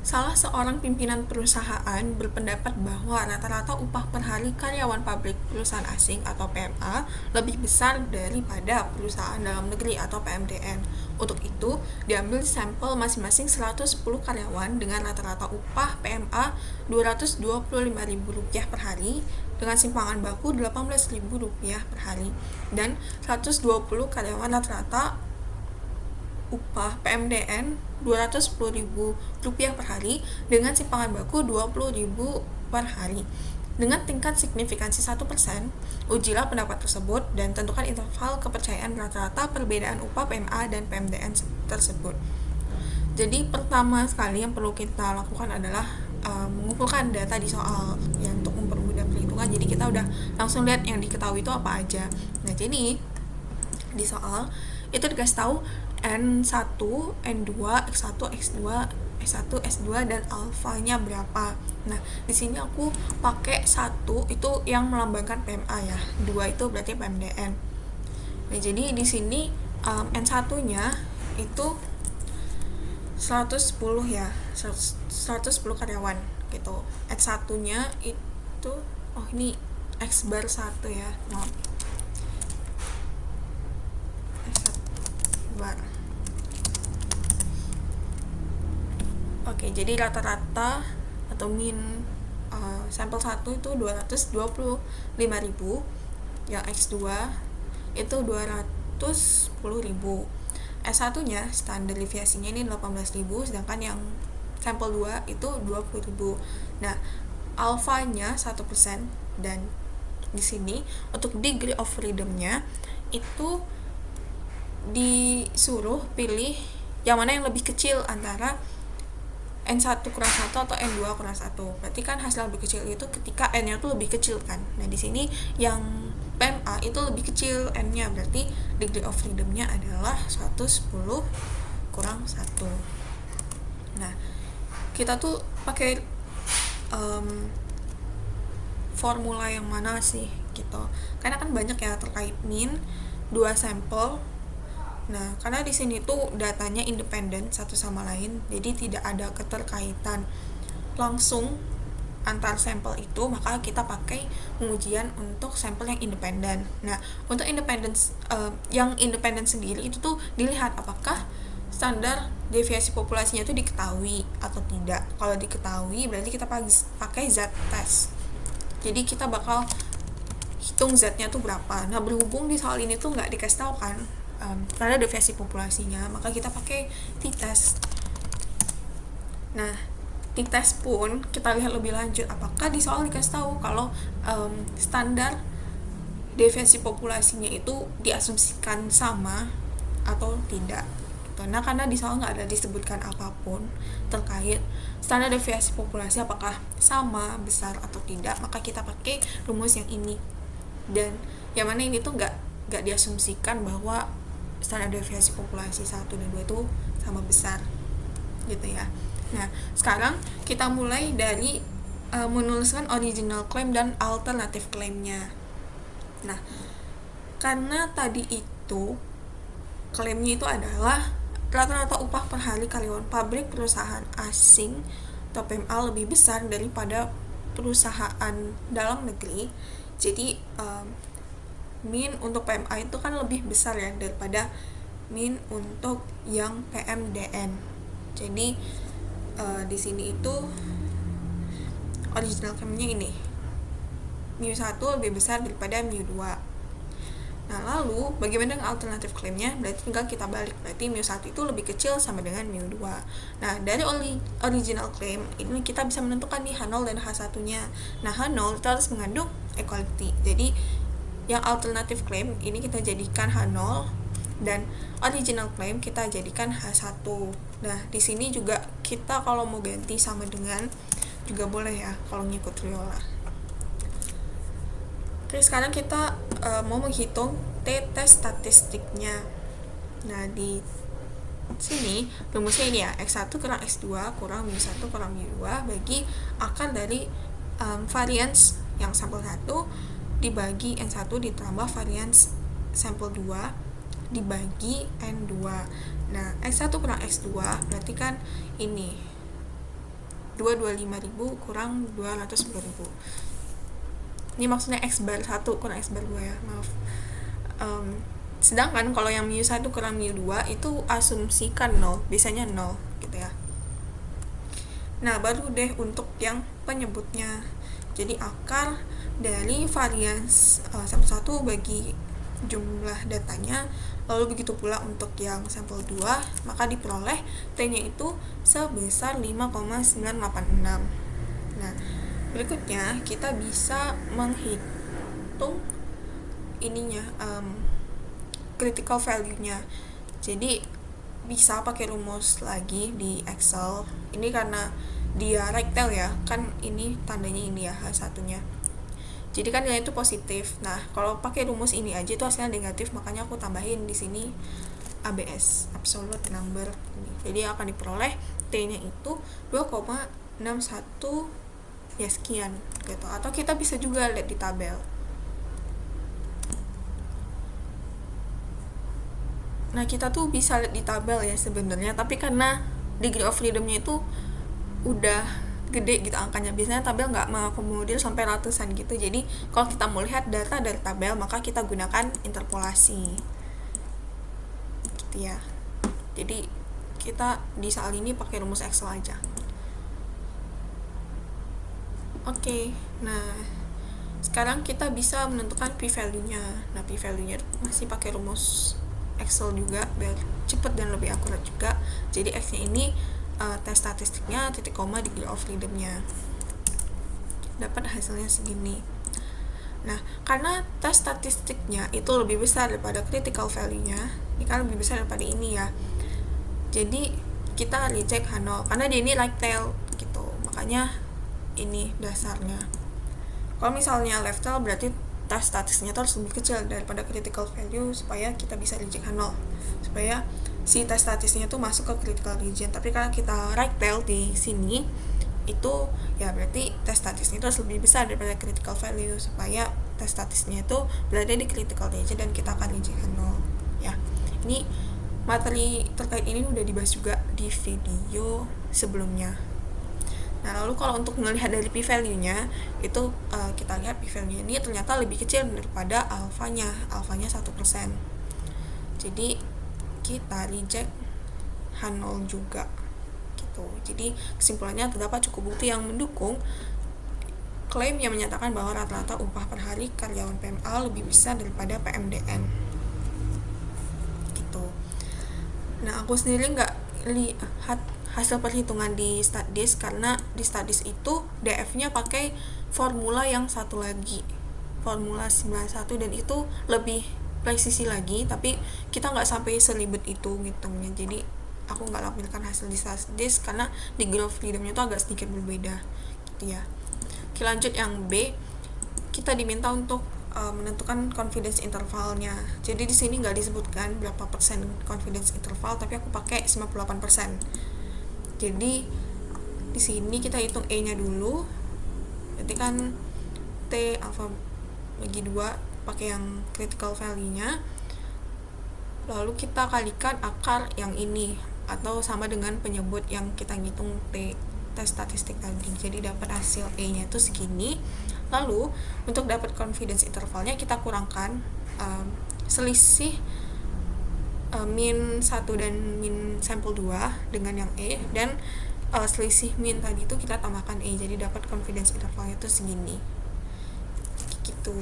Salah seorang pimpinan perusahaan berpendapat bahwa rata-rata upah per hari karyawan pabrik perusahaan asing atau PMA lebih besar daripada perusahaan dalam negeri atau PMDN. Untuk itu, diambil sampel masing-masing 110 karyawan dengan rata-rata upah PMA Rp225.000 per hari dengan simpangan baku Rp18.000 per hari dan 120 karyawan rata-rata upah PMDN Rp210.000 per hari dengan simpangan baku Rp20.000 per hari. Dengan tingkat signifikansi 1%, ujilah pendapat tersebut dan tentukan interval kepercayaan rata-rata perbedaan upah PMA dan PMDN tersebut. Jadi pertama sekali yang perlu kita lakukan adalah mengumpulkan data di soal ya, untuk mempermudah perhitungan. Jadi kita udah langsung lihat yang diketahui itu apa aja. Nah, jadi di soal itu dikasih tahu N1, N2, X1, X2, S1, S2 dan alfanya berapa. Nah, di sini aku pakai 1 itu yang melambangkan PMA ya. 2 itu berarti PMDN. Nah, jadi di sini N1-nya itu 110 ya. 110 karyawan gitu. X1-nya itu ini X bar 1 ya. Maaf. X1 bar. Oke, jadi rata-rata atau sampel 1 itu 225.000, yang X2 itu 210.000. S1-nya standar deviasinya ini 18.000, sedangkan yang sampel 2 itu 20.000. Nah, alfanya 1%, dan di sini untuk degree of freedom-nya itu disuruh pilih yang mana yang lebih kecil antara N1 kurang 1 atau N2 kurang 1. Berarti kan hasil lebih kecil itu ketika N-nya tuh lebih kecil kan. Nah, di sini yang PMA itu lebih kecil N-nya, berarti degree of freedom-nya adalah 110 kurang 1. Nah, kita tuh pakai formula yang mana sih gitu. Karena kan banyak ya terkait min 2 sampel. Nah, karena di sini tuh datanya independen satu sama lain, jadi tidak ada keterkaitan langsung antar sampel itu, maka kita pakai pengujian untuk sampel yang independen. Nah, untuk yang independen sendiri itu tuh dilihat apakah standar deviasi populasinya itu diketahui atau tidak. Kalau diketahui berarti kita pakai z-test. Jadi kita bakal hitung z-nya tuh berapa. Nah, berhubung di soal ini tuh nggak dikasih tahu kan karena deviasi populasinya, maka kita pakai t-test. Nah, t-test pun kita lihat lebih lanjut apakah di soal dikasih tahu kalau standar deviasi populasinya itu diasumsikan sama atau tidak. Karena di soal nggak ada disebutkan apapun terkait standar deviasi populasi apakah sama, besar atau tidak, maka kita pakai rumus yang ini. Dan yang mana ini tuh nggak diasumsikan bahwa standar deviasi populasi 1 dan 2 itu sama besar gitu ya. Nah, sekarang kita mulai dari menuliskan original claim dan alternative claim-nya. Nah, karena tadi itu klaimnya itu adalah rata-rata upah per hari karyawan pabrik perusahaan asing atau PMA lebih besar daripada perusahaan dalam negeri. Jadi min untuk PMA itu kan lebih besar ya daripada min untuk yang PMDN. Jadi di sini itu original claim-nya ini mu1 lebih besar daripada mu2. Nah, lalu bagaimana dengan alternative claim-nya? Berarti tinggal kita balik. Berarti mu1 itu lebih kecil sama dengan mu2. Nah, dari original claim ini kita bisa menentukan nih H0 dan H1-nya. Nah, H0 itu harus mengandung equality. Jadi yang alternative claim ini kita jadikan H0 dan original claim kita jadikan H1. Nah, di sini juga kita kalau mau ganti sama dengan juga boleh ya kalau ngikut Riola. Oke, sekarang kita mau menghitung t-test statistiknya. Nah, di sini rumusnya ini ya, X1 kurang X2 kurang mu1 kurang mu2 bagi akar dari variance yang sampel 1 dibagi N1 ditambah variance sampel 2 dibagi N2. Nah, X1 kurang X2 berarti kan ini 225.000 kurang 210.000. Ini maksudnya X bar 1 kurang X bar 2 ya, maaf. Sedangkan kalau yang mu 1 kurang mu 2 itu asumsikan 0, biasanya 0 gitu ya. Nah, baru deh untuk yang penyebutnya. Jadi akar dari varians sampel 1 bagi jumlah datanya, lalu begitu pula untuk yang sampel 2, maka diperoleh T-nya itu sebesar 5,986. Nah, berikutnya kita bisa menghitung ininya, critical value-nya. Jadi bisa pakai rumus lagi di Excel. Ini karena dia rectangle ya, kan ini tandanya ini ya satunya. Jadi kan nilai itu positif. Nah, kalau pakai rumus ini aja itu hasilnya negatif, makanya aku tambahin di sini ABS, absolute number. Jadi akan diperoleh T-nya itu 2,61 ya sekian gitu. Atau kita bisa juga lihat di tabel. Nah, kita tuh bisa lihat di tabel ya sebenarnya, tapi karena degree of freedom-nya itu udah gede gitu angkanya. Biasanya tabel nggak mengakomodir sampai ratusan gitu. Jadi kalau kita mau lihat data dari tabel, maka kita gunakan interpolasi gitu ya. Jadi kita di soal ini pakai rumus Excel aja. Oke, nah sekarang kita bisa menentukan p-value-nya. Nah, p-value-nya masih pakai rumus Excel juga biar cepet dan lebih akurat juga. Jadi X-nya ini tes statistiknya, titik koma, degree of freedom-nya. Dapat hasilnya segini. Nah, karena tes statistiknya itu lebih besar daripada critical value-nya, ini kan lebih besar daripada ini ya. Jadi kita reject H0 karena dia ini like tail gitu. Makanya ini dasarnya. Kalau misalnya left tail berarti tes statistiknya harus lebih kecil daripada critical value supaya kita bisa reject H0, supaya si tes statistiknya tuh masuk ke critical region. Tapi karena kita right tail di sini itu ya berarti tes statistiknya itu harus lebih besar daripada critical value supaya tes statistiknya itu berada di critical region dan kita akan reject H0 ya. Ini materi terkait ini udah dibahas juga di video sebelumnya. Nah, lalu kalau untuk melihat dari p-value-nya itu kita lihat p-value ini ternyata lebih kecil daripada alfanya 1%. Jadi kita reject H0 juga gitu. Jadi kesimpulannya terdapat cukup bukti yang mendukung klaim yang menyatakan bahwa rata-rata upah per hari karyawan PMA lebih besar daripada PMDN gitu. Nah, aku sendiri nggak lihat hasil perhitungan di Statdis karena di Statdis itu DF-nya pakai formula yang satu lagi, formula 91, dan itu lebih presisi lagi, tapi kita nggak sampai seribet itu ngitungnya. Jadi aku nggak lampirkan hasil di Statdis karena degree of freedom-nya itu agak sedikit berbeda gitu ya. Oke, lanjut yang B. Kita diminta untuk menentukan confidence intervalnya. Jadi di sini nggak disebutkan berapa persen confidence interval, tapi aku pakai 98%. Jadi di sini kita hitung E-nya dulu. Berarti kan T alpha bagi 2 pakai yang critical value-nya. Lalu kita kalikan akar yang ini atau sama dengan penyebut yang kita ngitung T tes statistik tadi. Jadi dapat hasil E-nya itu segini. Lalu untuk dapat confidence intervalnya kita kurangkan selisih min 1 dan min sampel 2 dengan yang E, dan selisih min tadi itu kita tambahkan E, jadi dapat confidence intervalnya itu segini gitu.